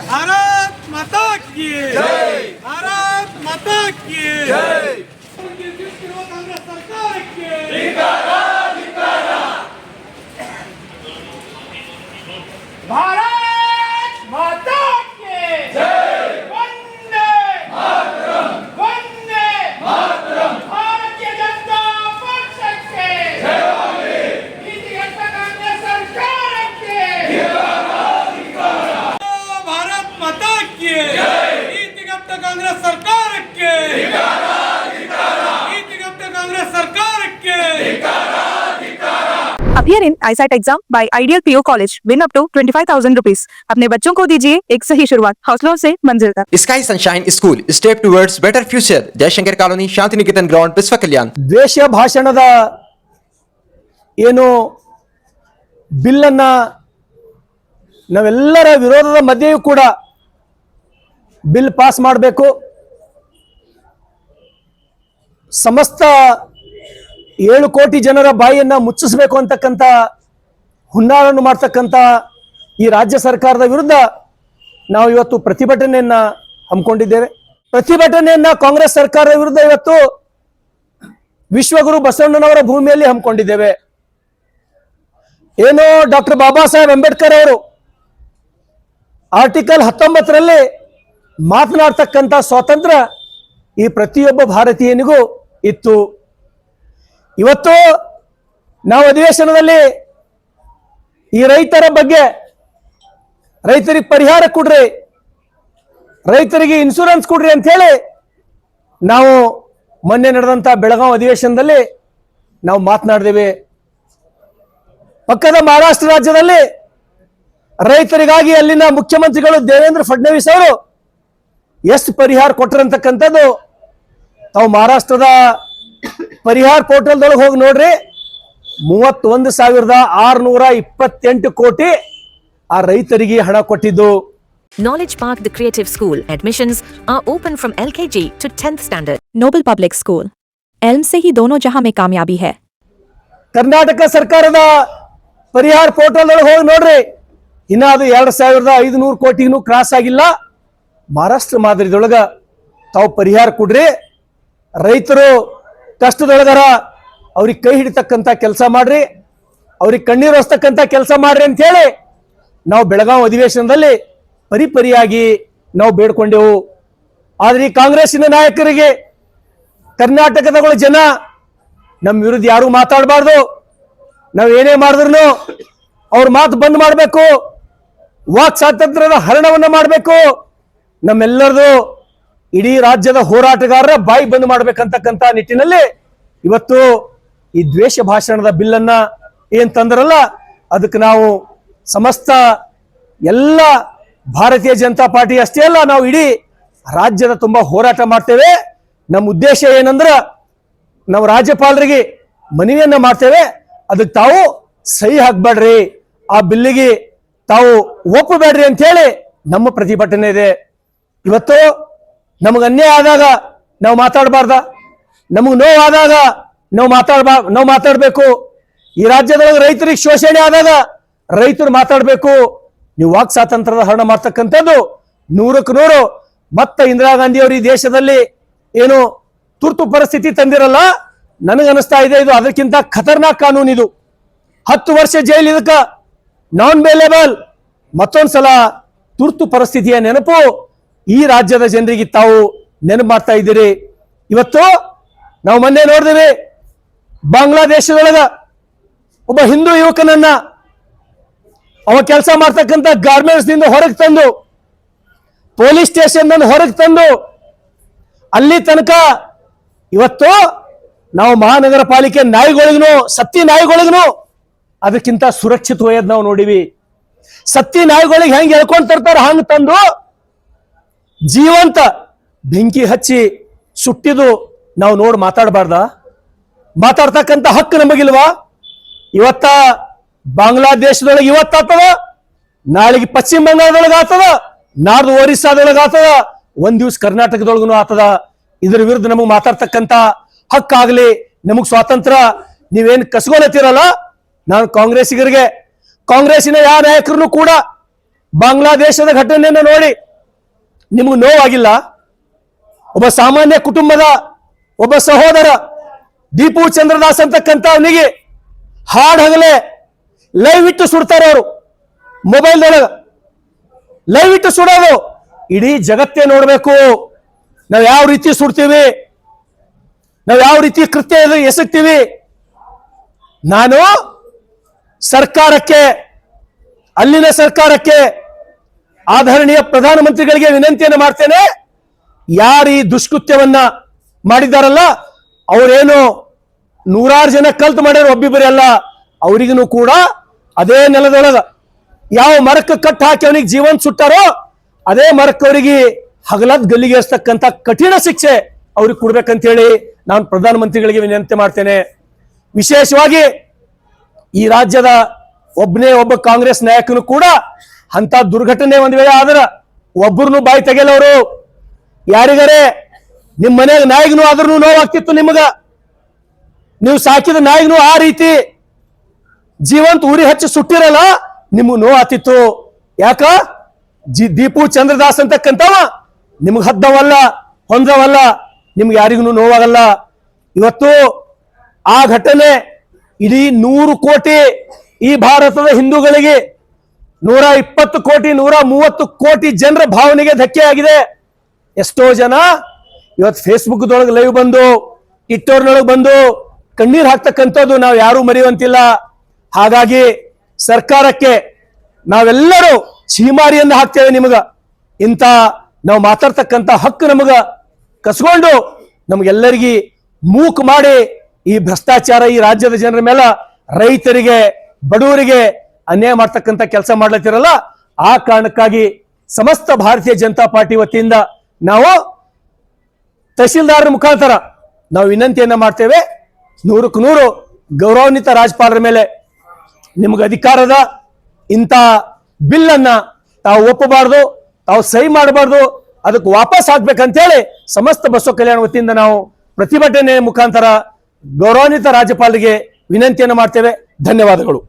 भारत माता की जय, भारत माता की जय। कांग्रेस सरकार की धिक्कार, धिक्कार। भारत माता की जय, वंदे मातरम, वंदे मातरम। भारतीय जनता पक्ष के जय बोले, नीतिगत कांग्रेस सरकार के धिक्कार, धिक्कार। भारत माता की जय, नीतिगत कांग्रेस सरकार के धिक्कार, धिक्कार। नीतिगत कांग्रेस सरकार के धिक्कार, धिक्कार। Appear in ISAT exam by Ideal PO College. Win up to 25,000 rupees. अपने बच्चों को दीजिए एक सही शुरुआत, हौसलों से मंजिल तक। Sky Sunshine School, step towards better future. Jaishankar colony, Shanti Niketan ground, Vishwa Kalyan. ದ್ವೇಷ ಭಾಷಣದ ಏನು ಬಿಲ್ ಅನ್ನ ನಾವೆಲ್ಲರ ವಿರೋಧದ ಮಧ್ಯೆಯೂ ಕೂಡ ಬಿಲ್ ಪಾಸ್ ಮಾಡಬೇಕು. ಸಮಸ್ತ 7 ಕೋಟಿ ಜನರ ಬಾಯಿಯನ್ನ ಮುಚ್ಚಿಸಬೇಕು ಅಂತಕ್ಕಂಥ ಹುನ್ನಾರವನ್ನು ಮಾಡ್ತಕ್ಕಂಥ ಈ ರಾಜ್ಯ ಸರ್ಕಾರದ ವಿರುದ್ಧ ನಾವು ಇವತ್ತು ಪ್ರತಿಭಟನೆಯನ್ನ ಹಮ್ಮಿಕೊಂಡಿದ್ದೇವೆ. ಪ್ರತಿಭಟನೆಯನ್ನ ಕಾಂಗ್ರೆಸ್ ಸರ್ಕಾರದ ವಿರುದ್ಧ ಇವತ್ತು ವಿಶ್ವಗುರು ಬಸವಣ್ಣನವರ ಭೂಮಿಯಲ್ಲಿ ಹಮ್ಮಿಕೊಂಡಿದ್ದೇವೆ. ಏನೋ ಡಾಕ್ಟರ್ ಬಾಬಾ ಸಾಹೇಬ್ ಅಂಬೇಡ್ಕರ್ ಅವರು ಆರ್ಟಿಕಲ್ 19ರಲ್ಲಿ ಮಾತನಾಡ್ತಕ್ಕಂಥ ಸ್ವಾತಂತ್ರ್ಯ ಈ ಪ್ರತಿಯೊಬ್ಬ ಭಾರತೀಯನಿಗೂ ಇತ್ತು. ಇವತ್ತು ನಾವು ಅಧಿವೇಶನದಲ್ಲಿ ಈ ರೈತರ ಬಗ್ಗೆ, ರೈತರಿಗೆ ಪರಿಹಾರ ಕೊಡ್ರಿ, ರೈತರಿಗೆ ಇನ್ಶೂರೆನ್ಸ್ ಕೊಡ್ರಿ ಅಂತ ಹೇಳಿ ನಾವು ಮೊನ್ನೆ ನಡೆದಂತ ಬೆಳಗಾವಿ ಅಧಿವೇಶನದಲ್ಲಿ ನಾವು ಮಾತನಾಡಿದ್ದೇವೆ. ಪಕ್ಕದ ಮಹಾರಾಷ್ಟ್ರ ರಾಜ್ಯದಲ್ಲಿ ರೈತರಿಗಾಗಿ ಅಲ್ಲಿನ ಮುಖ್ಯಮಂತ್ರಿಗಳು ದೇವೇಂದ್ರ ಫಡ್ನವೀಸ್ ಅವರು ಎಷ್ಟು ಪರಿಹಾರ ಕೊಟ್ಟರಂತಕ್ಕಂಥದ್ದು ತಾವು ಮಹಾರಾಷ್ಟ್ರದ ಪರಿಹಾರ ಪೋರ್ಟಲ್ದೊಳಗೆ ಹೋಗಿ ನೋಡ್ರಿ. 31,628 ಕೋಟಿ ಆ ರೈತರಿಗೆ ಹಣ ಕೊಟ್ಟಿದ್ದು. Knowledge Park, the Creative School. Admissions are open from LKG to 10th standard. Noble Public School. Elm से ही दोनों जहां में कामयाबी है. ಕರ್ನಾಟಕ ಸರ್ಕಾರದ ಪರಿಹಾರ ಪೋರ್ಟಲ್ದೊಳಗೆ ಹೋಗಿ ನೋಡ್ರಿ, ಇನ್ನ ಅದು 2,500 ಕೋಟಿಗೂ ಕ್ರಾಸ್ ಆಗಿಲ್ಲ. ಮಹಾರಾಷ್ಟ್ರ ಮಾದರಿದೊಳಗ ತಾವು ಪರಿಹಾರ ಕೊಡ್ರಿ, ರೈತರು ಕಷ್ಟದೊಳಗರ ಅವ್ರಿಗೆ ಕೈ ಹಿಡಿತಕ್ಕಂಥ ಕೆಲಸ ಮಾಡ್ರಿ, ಅವ್ರಿಗೆ ಕಣ್ಣೀರು ಒರೆಸ್ತಕ್ಕಂಥ ಕೆಲಸ ಮಾಡ್ರಿ ಅಂತ ಹೇಳಿ ನಾವು ಬೆಳಗಾವಿ ಅಧಿವೇಶನದಲ್ಲಿ ಪರಿಪರಿಯಾಗಿ ನಾವು ಬೇಡ್ಕೊಂಡೆವು. ಆದ್ರೆ ಈ ಕಾಂಗ್ರೆಸ್ಸಿನ ನಾಯಕರಿಗೆ ಕರ್ನಾಟಕದ ಜನ ನಮ್ಮ ವಿರುದ್ಧ ಯಾರು ಮಾತಾಡಬಾರ್ದು, ನಾವು ಏನೇ ಮಾಡಿದ್ರು ಅವ್ರ ಮಾತು ಬಂದ್ ಮಾಡಬೇಕು, ವಾಕ್ ಸ್ವಾತಂತ್ರ್ಯದ ಹರಣವನ್ನ ಮಾಡಬೇಕು, ನಮ್ಮೆಲ್ಲರದು ಇಡೀ ರಾಜ್ಯದ ಹೋರಾಟಗಾರರ ಬಾಯಿ ಬಂದ್ ಮಾಡ್ಬೇಕಂತಕ್ಕಂಥ ನಿಟ್ಟಿನಲ್ಲಿ ಇವತ್ತು ಈ ದ್ವೇಷ ಭಾಷಣದ ಬಿಲ್ ಅನ್ನ ಏನ್ ತಂದ್ರಲ್ಲ, ಅದಕ್ಕೆ ನಾವು ಸಮಸ್ತ ಎಲ್ಲ ಭಾರತೀಯ ಜನತಾ ಪಾರ್ಟಿ ಅಷ್ಟೇ ಅಲ್ಲ, ನಾವು ಇಡೀ ರಾಜ್ಯದ ತುಂಬಾ ಹೋರಾಟ ಮಾಡ್ತೇವೆ. ನಮ್ಮ ಉದ್ದೇಶ ಏನಂದ್ರ ನಾವು ರಾಜ್ಯಪಾಲರಿಗೆ ಮನವಿಯನ್ನ ಮಾಡ್ತೇವೆ, ಅದಕ್ಕೆ ತಾವು ಸಹಿ ಹಾಕ್ಬೇಡ್ರಿ, ಆ ಬಿಲ್ಲಿಗೆ ತಾವು ಒಪ್ಪಬೇಡ್ರಿ ಅಂತ ಹೇಳಿ ನಮ್ಮ ಪ್ರತಿಭಟನೆ ಇದೆ. ಇವತ್ತು ನಮಗೆ ಅನ್ಯಾಯ ಆದಾಗ ನಾವು ಮಾತಾಡಬಾರ್ದ, ನಮಗೆ ನೋವಾದಾಗ ನಾವು ಮಾತಾಡಬೇಕು. ಈ ರಾಜ್ಯದೊಳಗೆ ರೈತರಿಗೆ ಶೋಷಣೆ ಆದಾಗ ರೈತರು ಮಾತಾಡಬೇಕು. ನೀವು ವಾಕ್ ಸ್ವಾತಂತ್ರ್ಯದ ಹರಣ ಮಾಡ್ತಕ್ಕಂಥದ್ದು 100ಕ್ಕೆ 100 ಮತ್ತೆ ಇಂದಿರಾ ಗಾಂಧಿ ಅವರು ಈ ದೇಶದಲ್ಲಿ ಏನು ತುರ್ತು ಪರಿಸ್ಥಿತಿ ತಂದಿರಲ್ಲ, ನನಗನ್ನಿಸ್ತಾ ಇದೆ ಇದು ಅದಕ್ಕಿಂತ ಖತರ್ನಾಕ್ ಕಾನೂನು ಇದು. 10 ವರ್ಷ ಜೈಲು, ಇದಕ್ಕ ನಾನ್ ಬೇಲೇಬಲ್. ಮತ್ತೊಂದ್ಸಲ ತುರ್ತು ಪರಿಸ್ಥಿತಿಯ ನೆನಪು ಈ ರಾಜ್ಯದ ಜನರಿಗೆ ತಾವು ನೆನಪು ಮಾಡ್ತಾ ಇದ್ದೀರಿ. ಇವತ್ತು ನಾವು ಮೊನ್ನೆ ನೋಡಿದ್ವಿ, ಬಾಂಗ್ಲಾದೇಶದೊಳಗ ಒಬ್ಬ ಹಿಂದೂ ಯುವಕನನ್ನ ಅವ ಕೆಲಸ ಮಾಡ್ತಕ್ಕಂಥ ಗಾರ್ಮೆಂಟ್ಸ್ ನಿಂದ ಹೊರಗೆ ತಂದು, ಪೊಲೀಸ್ ಸ್ಟೇಷನ್ ಹೊರಗೆ ತಂದು ಅಲ್ಲಿ ತನಕ ಇವತ್ತು ನಾವು ಮಹಾನಗರ ಪಾಲಿಕೆ ನಾಯಿಗಳಿಗೂ, ಸತ್ತಿ ನಾಯಿಗಳಿಗೂ ಅದಕ್ಕಿಂತ ಸುರಕ್ಷಿತ ಒಯ್ಯದ್ ನಾವು ನೋಡಿವಿ. ಸತ್ತಿ ನಾಯಿಗಳಿಗೆ ಹೆಂಗೆ ಎಳ್ಕೊಂಡ್ ತರ್ತಾರ ಹಂಗ ತಂದು ಜೀವಂತ ಬೆಂಕಿ ಹಚ್ಚಿ ಸುಟ್ಟಿದು ನಾವು ನೋಡಿ ಮಾತಾಡಬಾರ್ದ? ಮಾತಾಡ್ತಕ್ಕಂಥ ಹಕ್ಕು ನಮಗಿಲ್ವಾ? ಇವತ್ತ ಬಾಂಗ್ಲಾದೇಶದೊಳಗೆ ಇವತ್ತಾಗ್ತದ, ನಾಳೆಗೆ ಪಶ್ಚಿಮ ಬಂಗಾಳದೊಳಗೆ ಆಗ್ತದ, ನಾಡ್ದು ಒರಿಸ್ಸಾದೊಳಗೆ ಆಗ್ತದ, ಒಂದ್ ದಿವ್ಸ ಕರ್ನಾಟಕದೊಳಗೂ ಆಗ್ತದ. ಇದ್ರ ವಿರುದ್ಧ ನಮಗ್ ಮಾತಾಡ್ತಕ್ಕಂಥ ಹಕ್ಕಾಗ್ಲಿ, ನಮಗ್ ಸ್ವಾತಂತ್ರ್ಯ ನೀವೇನ್ ಕಸ್ಕೊಳತಿರಲ್ಲ. ನಾನು ಕಾಂಗ್ರೆಸ್ಸಿಗರಿಗೆ, ಕಾಂಗ್ರೆಸ್ಸಿನ ಯಾವ ನಾಯಕರನ್ನು ಕೂಡ ಬಾಂಗ್ಲಾದೇಶದ ಘಟನೆಯನ್ನು ನೋಡಿ ನಿಮಗೆ ನೋವಾಗಿಲ್ಲ? ಒಬ್ಬ ಸಾಮಾನ್ಯ ಕುಟುಂಬದ ಒಬ್ಬ ಸಹೋದರ ದೀಪು ಚಂದ್ರದಾಸ್ ಅಂತಕ್ಕಂಥ ಅವನಿಗೆ ಹಾಡ್ ಹಗಲೇ ಲೈವ್ ಇಟ್ಟು ಸುಡ್ತಾರೆ ಅವರು, ಮೊಬೈಲ್ದೊಳಗ ಲೈವ್ ಇಟ್ಟು ಸುಡೋದು. ಇಡೀ ಜಗತ್ತೇ ನೋಡ್ಬೇಕು ನಾವು ಯಾವ ರೀತಿ ಸುಡ್ತೀವಿ, ನಾವು ಯಾವ ರೀತಿ ಕೃತ್ಯ ಎಸಗ್ತೀವಿ. ನಾನು ಸರ್ಕಾರಕ್ಕೆ, ಅಲ್ಲಿನ ಸರ್ಕಾರಕ್ಕೆ, ಆದರಣೀಯ ಪ್ರಧಾನಮಂತ್ರಿಗಳಿಗೆ ವಿನಂತಿಯನ್ನು ಮಾಡ್ತೇನೆ. ಯಾರು ಈ ದುಷ್ಕೃತ್ಯವನ್ನ ಮಾಡಿದ್ದಾರಲ್ಲ, ಅವರೇನು 100 ಜನ ಕಲ್ತು ಮಾಡ್ಯಾರ, ಒಬ್ಬಿಬ್ಬರೇ ಅಲ್ಲ. ಅವರಿಗೂ ಕೂಡ ಅದೇ ನೆಲದೊಳಗ ಯಾವ ಮರಕ್ಕೆ ಕಟ್ಟು ಹಾಕಿ ಅವನಿಗೆ ಜೀವನ್ ಸುಟ್ಟಾರೋ ಅದೇ ಮರಕ್ಕೆ ಅವರಿಗೆ ಹಗಲದ್ ಗಲ್ಲಿಗೇರಿಸ್ತಕ್ಕಂಥ ಕಠಿಣ ಶಿಕ್ಷೆ ಅವ್ರಿಗೆ ಕೊಡ್ಬೇಕಂತ ಹೇಳಿ ನಾನು ಪ್ರಧಾನಮಂತ್ರಿಗಳಿಗೆ ವಿನಂತಿ ಮಾಡ್ತೇನೆ. ವಿಶೇಷವಾಗಿ ಈ ರಾಜ್ಯದ ಒಬ್ಬ ಕಾಂಗ್ರೆಸ್ ನಾಯಕನು ಕೂಡ ಅಂತ ದುರ್ಘಟನೆ ಒಂದ್ ವೇಳೆ ಆದ್ರ ಒಬ್ಬರನ್ನು ಬಾಯಿ ತೆಗೆಯಲವರು. ಯಾರಿಗಾರೆ ನಿಮ್ಮ ಮನೆಯ ನಾಯಿಗೂ ಆದ್ರೂ ನೋವಾಗ್ತಿತ್ತು, ನಿಮಗ ನೀವು ಸಾಕಿದ ನಾಯಿಗೂ ಆ ರೀತಿ ಜೀವಂತ ಉರಿ ಹಚ್ಚಿ ಸುಟ್ಟಿರಲ್ಲ, ನಿಮ್ಗೆ ನೋವಾಗ್ತಿತ್ತು. ಯಾಕ? ದೀಪು ಚಂದ್ರದಾಸ್ ಅಂತಕ್ಕಂಥವ ನಿಮ್ಗೆ ಹದ್ದವಲ್ಲ, ಹೊಂದವಲ್ಲ, ನಿಮ್ಗೆ ಯಾರಿಗೂ ನೋವಾಗಲ್ಲ. ಇವತ್ತು ಆ ಘಟನೆ ಇಡೀ 100 ಕೋಟಿ ಈ ಭಾರತದ ಹಿಂದೂಗಳಿಗೆ, 120 ಕೋಟಿ 130 ಕೋಟಿ ಜನರ ಭಾವನೆಗೆ ಧಕ್ಕೆ ಆಗಿದೆ. ಎಷ್ಟೋ ಜನ ಇವತ್ತು ಫೇಸ್ಬುಕ್ದೊಳಗೆ ಲೈವ್ ಬಂದು, ಟ್ವಿಟ್ಟರ್ನೊಳಗೆ ಬಂದು ಕಣ್ಣೀರು ಹಾಕ್ತಕ್ಕಂಥದ್ದು ನಾವು ಯಾರೂ ಮರೆಯುವಂತಿಲ್ಲ. ಹಾಗಾಗಿ ಸರ್ಕಾರಕ್ಕೆ ನಾವೆಲ್ಲರೂ ಛೀಮಾರಿಯನ್ನು ಹಾಕ್ತೇವೆ. ನಿಮಗ ಇಂಥ ನಾವು ಮಾತಾಡ್ತಕ್ಕಂಥ ಹಕ್ಕು ನಮಗ ಕಸ್ಕೊಂಡು ನಮಗೆಲ್ಲರಿಗೆ ಮೂಕ್ ಮಾಡಿ ಈ ಭ್ರಷ್ಟಾಚಾರ ಈ ರಾಜ್ಯದ ಜನರ ಮೇಲೆ, ರೈತರಿಗೆ, ಬಡವರಿಗೆ ಅನ್ಯಾಯ ಮಾಡ್ತಕ್ಕಂಥ ಕೆಲಸ ಮಾಡ್ಲತ್ತಿರಲ್ಲ. ಆ ಕಾರಣಕ್ಕಾಗಿ ಸಮಸ್ತ ಭಾರತೀಯ ಜನತಾ ಪಾರ್ಟಿ ವತಿಯಿಂದ ನಾವು ತಹಶೀಲ್ದಾರರ ಮುಖಾಂತರ ನಾವು ವಿನಂತಿಯನ್ನ ಮಾಡ್ತೇವೆ. 100ಕ್ಕೆ 100 ಗೌರವಾನ್ವಿತ ರಾಜ್ಯಪಾಲರ ಮೇಲೆ ನಿಮ್ಗೆ ಅಧಿಕಾರದ ಇಂಥ ಬಿಲ್ ಅನ್ನ ತಾವು ಒಪ್ಪಬಾರ್ದು, ತಾವು ಸಹಿ ಮಾಡಬಾರ್ದು, ಅದಕ್ಕೆ ವಾಪಸ್ ಹಾಕ್ಬೇಕಂತೇಳಿ ಸಮಸ್ತ ಬಸವ ಕಲ್ಯಾಣ ವತಿಯಿಂದ ನಾವು ಪ್ರತಿಭಟನೆ ಮುಖಾಂತರ ಗೌರವಾನ್ವಿತ ರಾಜ್ಯಪಾಲರಿಗೆ ವಿನಂತಿಯನ್ನು ಮಾಡ್ತೇವೆ. ಧನ್ಯವಾದಗಳು.